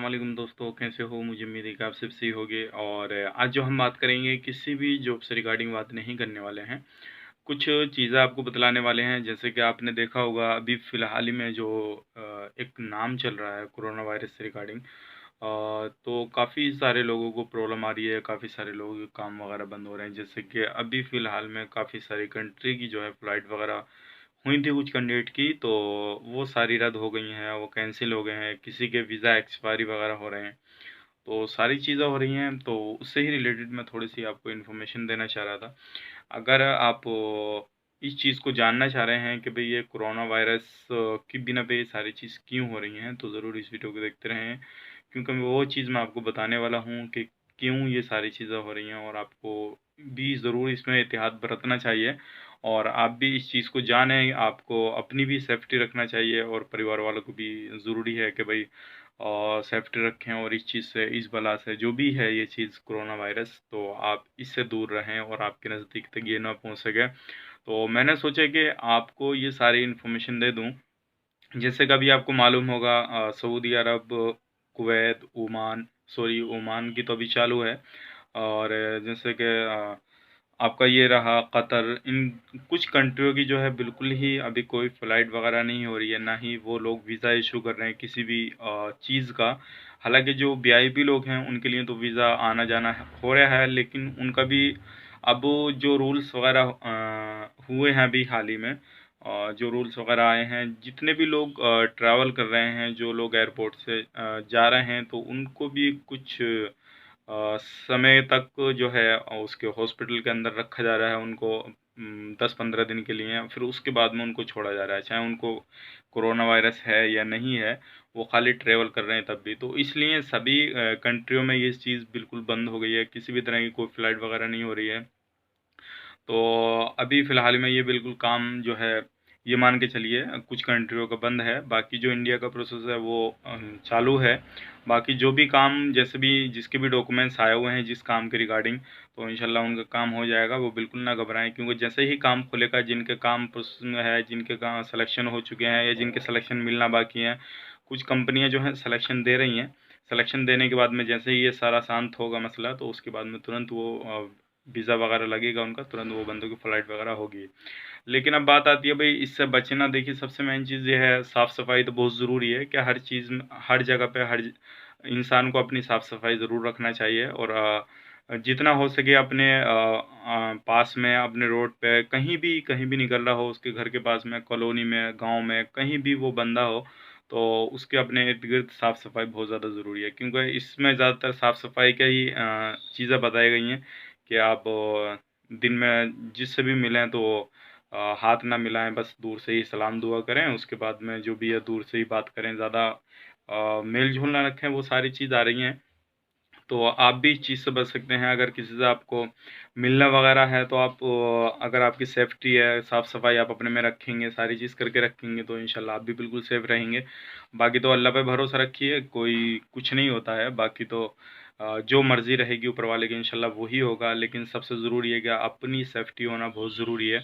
अस्सलाम वालेकुम दोस्तों, कैसे हो? मुझे उम्मीद है कि आप सब सही होंगे। और आज जो हम बात करेंगे किसी भी जॉब से रिगार्डिंग बात नहीं करने वाले हैं। कुछ चीज़ें आपको बतलाने वाले हैं। जैसे कि आपने देखा होगा अभी फ़िलहाल ही में जो एक नाम चल रहा है कोरोना वायरस से रिगार्डिंग, तो काफ़ी सारे लोगों को प्रॉब्लम आ रही है, काफ़ी सारे लोगों के काम वगैरह बंद हो रहे हैं। जैसे कि अभी फ़िलहाल में काफ़ी सारी कंट्री की जो है फ़्लाइट वगैरह हुई थी कुछ कैंडिडेट की, तो वो सारी रद्द हो गई हैं, वो कैंसिल हो गए हैं, किसी के वीज़ा एक्सपायरी वगैरह हो रहे हैं। तो सारी चीज़ें हो रही हैं, तो उससे ही रिलेटेड मैं थोड़ी-सी आपको इन्फॉर्मेशन देना चाह रहा था। अगर आप इस चीज़ को जानना चाह रहे हैं कि भई ये कोरोना वायरस की बिना पे ये सारी चीज़ क्यों हो रही हैं, तो ज़रूर इस वीडियो को देखते रहें। क्योंकि वो चीज़ मैं आपको बताने वाला हूँ कि क्यों ये सारी चीज़ें हो रही हैं, और आपको भी ज़रूर इसमें एहतियात बरतना चाहिए। और आप भी इस चीज़ को जानें, आपको अपनी भी सेफ्टी रखना चाहिए और परिवार वालों को भी ज़रूरी है कि भई सेफ्टी रखें, और इस चीज़ से, इस बला से जो भी है ये चीज़ कोरोना वायरस, तो आप इससे दूर रहें और आपके नज़दीक तक ये ना पहुँच सके। तो मैंने सोचा कि आपको ये सारी इन्फॉर्मेशन दे दूँ। जैसे कि अभी आपको मालूम होगा सऊदी अरब, कुवैत, ओमान की तो अभी चालू है। और जैसे कि आपका ये रहा कतर, इन कुछ कंट्रियों की जो है बिल्कुल ही अभी कोई फ़्लाइट वगैरह नहीं हो रही है, ना ही वो लोग वीज़ा इशू कर रहे हैं किसी भी चीज़ का। हालाँकि जो वीआईपी लोग हैं उनके लिए तो वीज़ा आना-जाना हो रहा है, लेकिन उनका भी अब जो रूल्स वगैरह हुए हैं अभी हाल ही में, जो रूल्स वगैरह आए हैं, जितने भी लोग ट्रैवल कर रहे हैं, जो लोग एयरपोर्ट से जा रहे हैं, तो उनको भी कुछ समय तक जो है उसके हॉस्पिटल के अंदर रखा जा रहा है उनको, 10-15 दिन के लिए। फिर उसके बाद में उनको छोड़ा जा रहा है, चाहे उनको कोरोना वायरस है या नहीं है, वो खाली ट्रैवल कर रहे हैं तब भी। तो इसलिए सभी कंट्रियों में ये चीज़ बिल्कुल बंद हो गई है, किसी भी तरह की कोई फ़्लाइट वगैरह नहीं हो रही है। तो अभी फ़िलहाल में ये बिल्कुल काम जो है, ये मान के चलिए कुछ कंट्रियों का बंद है। बाकी जो इंडिया का प्रोसेस है वो चालू है। बाकी जो भी काम, जैसे भी जिसके भी डॉक्यूमेंट्स आए हुए हैं जिस काम के रिगार्डिंग, तो इंशाल्लाह उनका काम हो जाएगा। वो बिल्कुल ना घबराएं, क्योंकि जैसे ही काम खुलेगा, जिनके काम प्रोसेस में है, जिनके काम सिलेक्शन हो चुके हैं या जिनके सिलेक्शन मिलना बाकी हैं, कुछ कंपनियां जो हैं सिलेक्शन दे रही हैं। सिलेक्शन देने के बाद में जैसे ही ये सारा शांत होगा मसला, तो उसके बाद में तुरंत वो वीज़ा वगैरह लगेगा उनका, तुरंत वो बंदों की फ़्लाइट वगैरह होगी। लेकिन अब बात आती है भाई इससे बचना। देखिए, सबसे मेन चीज़ ये है, साफ़-सफ़ाई तो बहुत ज़रूरी है कि हर चीज़ में, हर जगह पे, इंसान को अपनी साफ़-सफ़ाई ज़रूर रखना चाहिए। और जितना हो सके अपने पास में, अपने रोड पे कहीं भी निकल रहा हो, उसके घर के पास में, कॉलोनी में, गाँव में, कहीं भी वो बंदा हो, तो उसके अपने इर्द-गिर्द साफ़-सफ़ाई बहुत ज़्यादा ज़रूरी है। क्योंकि इसमें ज़्यादातर साफ़-सफ़ाई का ही चीज़ें बताई गई हैं कि आप दिन में जिससे भी मिलें तो हाथ ना मिलाएँ, बस दूर से ही सलाम दुआ करें। उसके बाद में जो भी है दूर से ही बात करें, ज़्यादा मेल-झोल ना रखें, वो सारी चीज़ आ रही हैं। तो आप भी इस चीज़ से बच सकते हैं। अगर किसी से आपको मिलना वगैरह है, तो आप अगर आपकी सेफ्टी है, साफ़-सफ़ाई आप अपने में रखेंगे, सारी चीज़ करके रखेंगे, तो इंशाल्लाह आप भी बिल्कुल सेफ़ रहेंगे। बाकी तो अल्लाह पे भरोसा रखिए, कोई कुछ नहीं होता है। बाकी तो जो मर्ज़ी रहेगी ऊपर वाले की, इंशाल्लाह वही होगा। लेकिन सबसे ज़रूरी है कि अपनी सेफ्टी होना बहुत ज़रूरी है।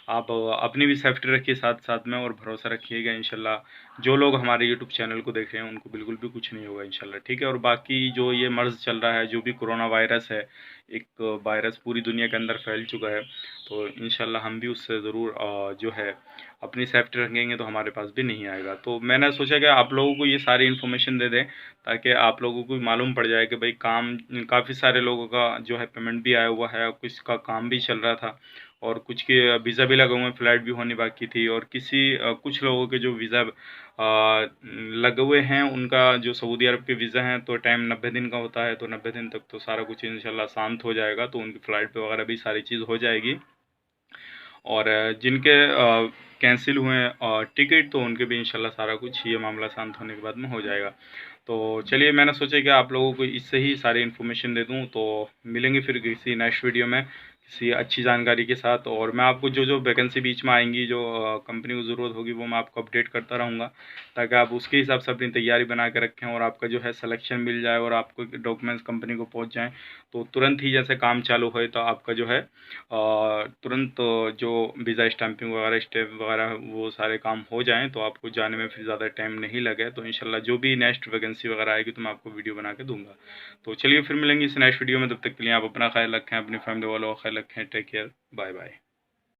आप अपनी भी सेफ्टी रखिए साथ-साथ में, और भरोसा रखिएगा इंशाल्लाह जो लोग हमारे यूट्यूब चैनल को देख रहे हैं उनको बिल्कुल भी कुछ नहीं होगा इंशाल्लाह, ठीक है। और बाकी जो ये मर्ज़ चल रहा है, जो भी कोरोना वायरस है, एक वायरस पूरी दुनिया के अंदर फैल चुका है, तो इंशाल्लाह हम भी उससे ज़रूर जो है अपनी सेफ्टी रखेंगे, तो हमारे पास भी नहीं आएगा। तो मैंने सोचा कि आप लोगों को ये सारी इन्फॉर्मेशन दे दें, ताकि आप लोगों को मालूम पड़ जाए कि भाई काम, काफ़ी सारे लोगों का जो है पेमेंट भी आया हुआ है, कुछ का काम भी चल रहा था, और कुछ के वीज़ा भी लगे हुए हैं, फ़्लाइट भी होनी बाकी थी, और कुछ लोगों के जो वीज़ा लगे हुए हैं, उनका जो सऊदी अरब के वीज़ा हैं, तो टाइम 90 दिन का होता है, तो 90 दिन तक तो सारा कुछ इंशाल्लाह शांत हो जाएगा, तो उनकी फ़्लाइट पे वगैरह भी सारी चीज़ हो जाएगी। और जिनके कैंसिल हुए हैं टिकट, तो उनके भी इंशाल्लाह सारा कुछ ये मामला शांत होने के बाद में हो जाएगा। तो चलिए, मैंने सोचा कि आप लोगों को इससे ही सारी इन्फॉर्मेशन दे दूँ। तो मिलेंगे फिर किसी नेक्स्ट वीडियो में किसी अच्छी जानकारी के साथ। और मैं आपको जो जो वैकेंसी बीच में आएंगी, जो कंपनी को ज़रूरत होगी, वो मैं आपको अपडेट करता रहूँगा, ताकि आप उसके हिसाब से अपनी तैयारी बना के रखें और आपका जो है सिलेक्शन मिल जाए और आपको डॉक्यूमेंट्स कंपनी को पहुंच जाएं। तो तुरंत ही जैसे काम चालू होए तो आपका जो है तुरंत जो वीज़ा स्टैंपिंग वगैरह स्टेप वगैरह वो सारे काम हो जाएँ, तो आपको जाने में फिर ज़्यादा टाइम नहीं लगे। तो इंशाल्लाह जो भी नेक्स्ट वैकेंसी वगैरह आएगी तो मैं आपको वीडियो बना के दूँगा। तो चलिए फिर मिलेंगे इस नेक्स्ट वीडियो में, तब तक के लिए आप अपना ख्याल रखें, अपनी फैमिली वालों का ख्याल रखें। Take care, bye bye.